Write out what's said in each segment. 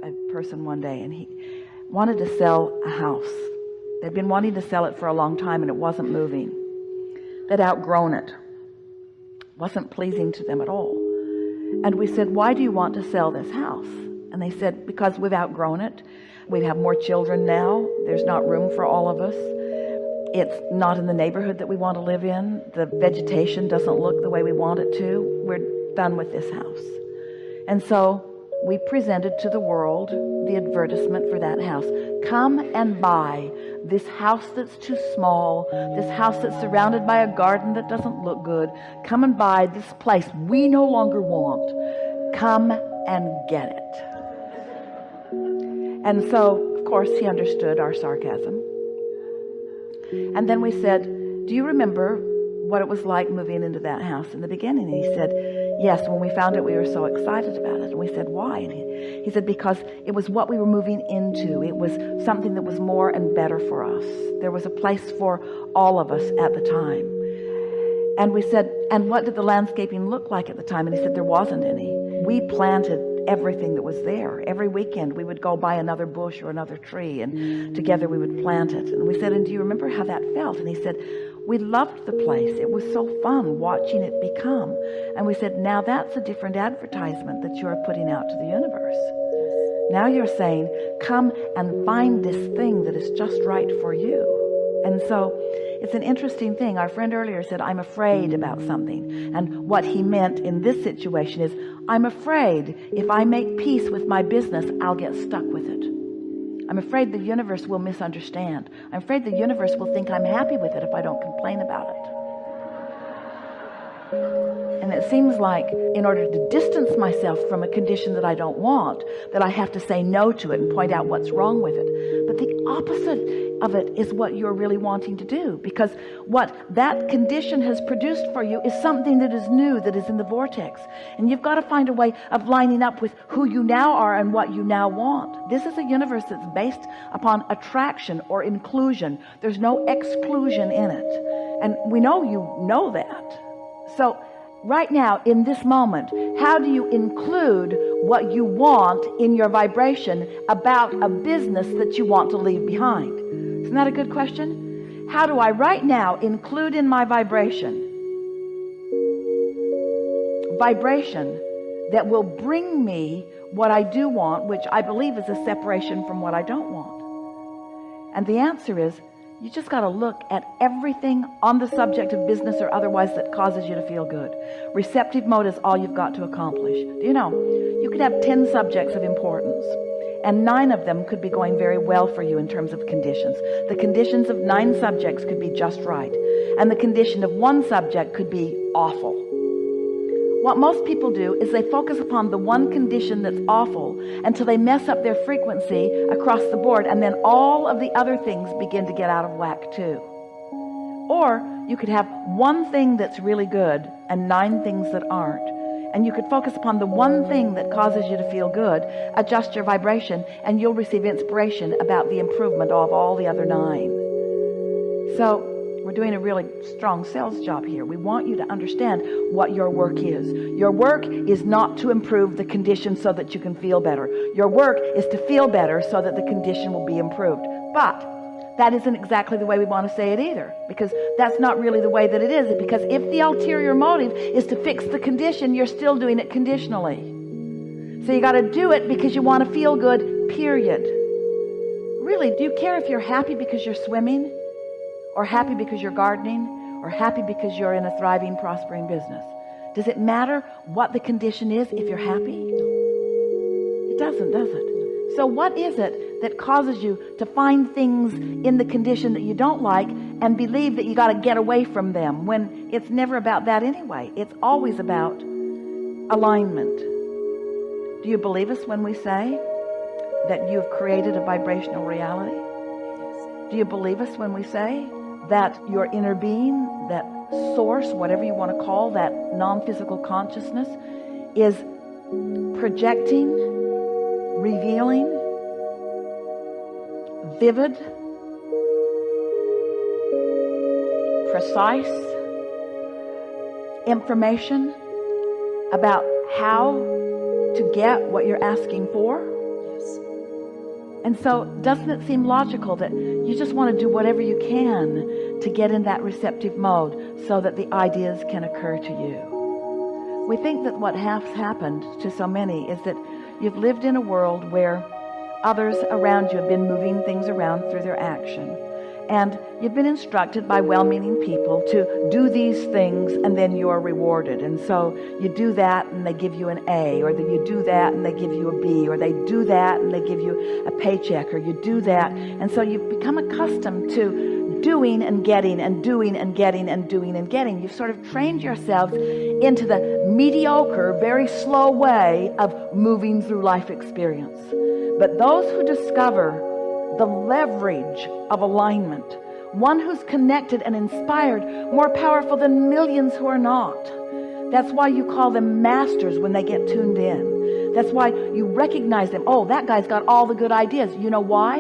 a person one day, and he wanted to sell a house. They'd been wanting to sell it for a long time, and it wasn't moving. They'd outgrown it. Wasn't pleasing to them at all. And we said, why do you want to sell this house? And they said, because we've outgrown it. We have more children now. There's not room for all of us. It's not in the neighborhood that we want to live in. The vegetation doesn't look the way we want it to. We're done with this house. And so we presented to the world the advertisement for that house. Come and buy this house that's too small, this house that's surrounded by a garden that doesn't look good. Come and buy this place we no longer want. Come and get it. And so, of course, he understood our sarcasm. And then we said, do you remember what it was like moving into that house in the beginning? And he said, yes, when we found it, we were so excited about it. And we said, why? And he said, because it was what we were moving into. It was something that was more and better for us. There was a place for all of us at the time. And we said, and what did the landscaping look like at the time? And he said, there wasn't any. We planted everything that was there. Every weekend we would go buy another bush or another tree, and together we would plant it. And we said, and do you remember how that felt? And he said, we loved the place. It was so fun watching it become. And we said, now that's a different advertisement that you're putting out to the universe. Now you're saying, come and find this thing that is just right for you. And so it's an interesting thing. Our friend earlier said, I'm afraid about something. And what he meant in this situation is, I'm afraid if I make peace with my business, I'll get stuck with it. I'm afraid the universe will misunderstand. I'm afraid the universe will think I'm happy with it if I don't complain about it. And it seems like in order to distance myself from a condition that I don't want, that I have to say no to it and point out what's wrong with it. But the opposite of it is what you're really wanting to do, because what that condition has produced for you is something that is new, that is in the vortex. And you've got to find a way of lining up with who you now are and what you now want. This is a universe that's based upon attraction or inclusion. There's no exclusion in it. And we know you know that. So right now, in this moment, how do you include what you want in your vibration about a business that you want to leave behind? Isn't that a good question? How do I right now include in my vibration that will bring me what I do want, which I believe is a separation from what I don't want? And the answer is, you just got to look at everything on the subject of business or otherwise that causes you to feel good. Receptive mode is all you've got to accomplish. Do you know, you could have 10 subjects of importance, and 9 of them could be going very well for you in terms of conditions. The conditions of 9 subjects could be just right, and the condition of 1 subject could be awful. What most people do is they focus upon the one condition that's awful until they mess up their frequency across the board, and then all of the other things begin to get out of whack too. Or you could have 1 thing that's really good and 9 things that aren't. And you could focus upon the one thing that causes you to feel good, adjust your vibration, and you'll receive inspiration about the improvement of all the other 9. So we're doing a really strong sales job here. We want you to understand what your work is. Your work is not to improve the condition so that you can feel better. Your work is to feel better so that the condition will be improved. But that isn't exactly the way we want to say it either, because that's not really the way that it is. Because if the ulterior motive is to fix the condition, you're still doing it conditionally. So you got to do it because you want to feel good, period. Really, do you care if you're happy because you're swimming? Or happy because you're gardening, or happy because you're in a thriving, prospering business? Does it matter what the condition is if you're happy? It doesn't, does it? So what is it that causes you to find things in the condition that you don't like and believe that you got to get away from them, when it's never about that anyway? It's always about alignment. Do you believe us when we say that you've created a vibrational reality? Do you believe us when we say that your inner being, that source, whatever you want to call that non-physical consciousness, is projecting, revealing, vivid, precise information about how to get what you're asking for? Yes. And so doesn't it seem logical that you just want to do whatever you can to get in that receptive mode so that the ideas can occur to you? We think that what has happened to so many is that you've lived in a world where others around you have been moving things around through their action. And you've been instructed by well-meaning people to do these things and then you're rewarded. And so you do that and they give you an A, or then you do that and they give you a B, or they do that and they give you a paycheck, or you do that. And so you've become accustomed to doing and getting and doing and getting and doing and getting. You've sort of trained yourselves into the mediocre, very slow way of moving through life experience. But those who discover the leverage of alignment, one who's connected and inspired, more powerful than millions who are not. That's why you call them masters when they get tuned in. That's why you recognize them. Oh, that guy's got all the good ideas. You know why?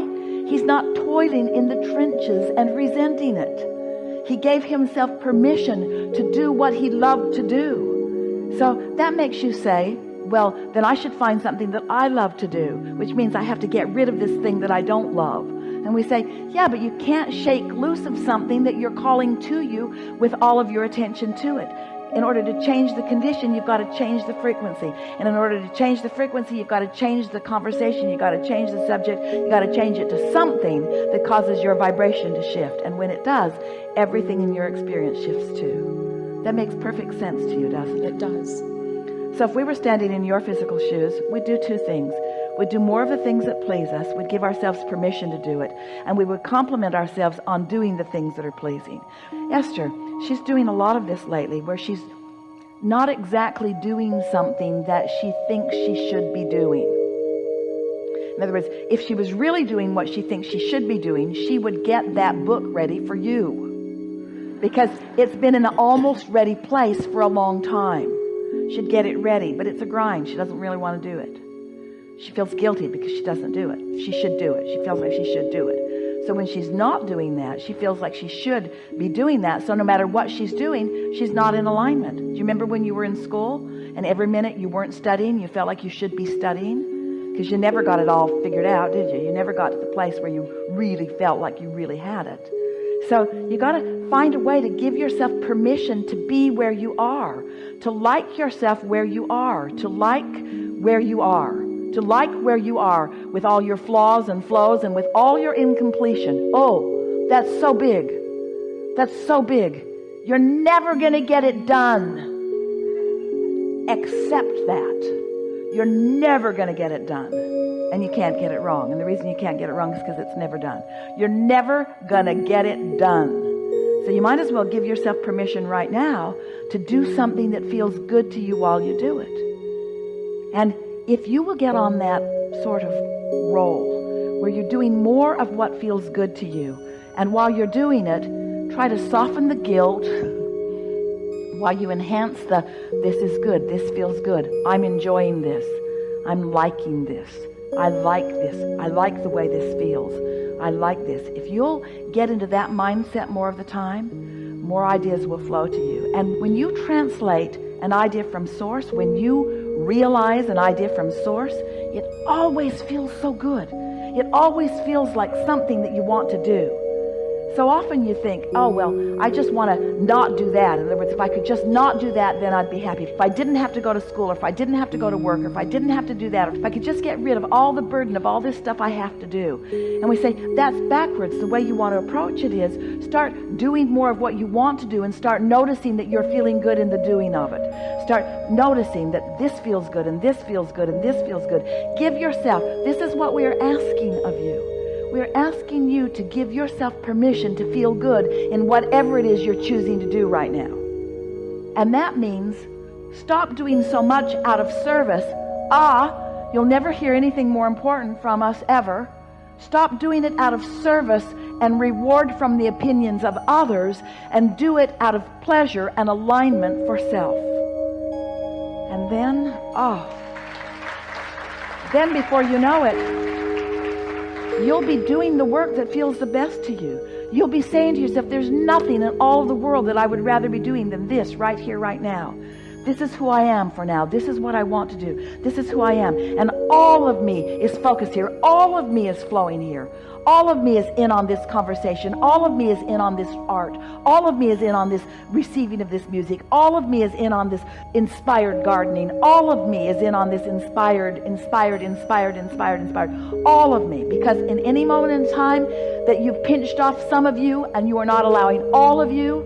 He's not toiling in the trenches and resenting it. He gave himself permission to do what he loved to do. So that makes you say, well, then I should find something that I love to do, which means I have to get rid of this thing that I don't love. And we say, yeah, but you can't shake loose of something that you're calling to you with all of your attention to it. In order to change the condition, you've got to change the frequency. And in order to change the frequency, you've got to change the conversation. You've got to change the subject. You've got to change it to something that causes your vibration to shift. And when it does, everything in your experience shifts too. That makes perfect sense to you, doesn't it? It does. So if we were standing in your physical shoes, we'd do two things. We'd do more of the things that please us. We'd give ourselves permission to do it. And we would compliment ourselves on doing the things that are pleasing. Esther, she's doing a lot of this lately where she's not exactly doing something that she thinks she should be doing. In other words, if she was really doing what she thinks she should be doing, she would get that book ready for you. Because it's been in an almost ready place for a long time. She'd get it ready, but it's a grind. She doesn't really want to do it. She feels guilty because she doesn't do it. She should do it. She feels like she should do it. So when she's not doing that, she feels like she should be doing that. So no matter what she's doing, she's not in alignment. Do you remember when you were in school and every minute you weren't studying, you felt like you should be studying? Because you never got it all figured out, did you? You never got to the place where you really felt like you really had it. So you got to find a way to give yourself permission to be where you are, to like yourself where you are, to like where you are, to like where you are with all your flaws and flows and with all your incompletion. Oh, that's so big. That's so big. You're never going to get it done. Accept that. You're never going to get it done. And you can't get it wrong. And the reason you can't get it wrong is because it's never done. You're never going to get it done. So you might as well give yourself permission right now to do something that feels good to you while you do it. And if you will get on that sort of roll where you're doing more of what feels good to you, and while you're doing it, try to soften the guilt while you enhance the, this is good, this feels good, I'm enjoying this, I'm liking this, I like this, I like the way this feels, I like this. If you'll get into that mindset more of the time, more ideas will flow to you. And when you translate an idea from source, when you realize an idea from source, it always feels so good. It always feels like something that you want to do. So often you think, oh, well, I just want to not do that. In other words, if I could just not do that, then I'd be happy. If I didn't have to go to school, or if I didn't have to go to work, or if I didn't have to do that, or if I could just get rid of all the burden of all this stuff I have to do. And we say, that's backwards. The way you want to approach it is start doing more of what you want to do and start noticing that you're feeling good in the doing of it. Start noticing that this feels good and this feels good and this feels good. Give yourself, this is what we are asking of you. We're asking you to give yourself permission to feel good in whatever it is you're choosing to do right now. And that means stop doing so much out of service. You'll never hear anything more important from us ever. Stop doing it out of service and reward from the opinions of others, and do it out of pleasure and alignment for self. And then before you know it, you'll be doing the work that feels the best to you. You'll be saying to yourself, there's nothing in all of the world that I would rather be doing than this right here, right now. This is who I am for now. This is what I want to do. This is who I am. And all of me is focused here. All of me is flowing here. All of me is in on this conversation. All of me is in on this art. All of me is in on this receiving of this music. All of me is in on this inspired gardening. All of me is in on this inspired. All of me. Because in any moment in time that you've pinched off some of you and you are not allowing all of you,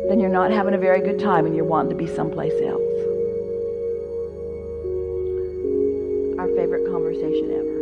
then you're not having a very good time and you're wanting to be someplace else. Our favorite conversation ever.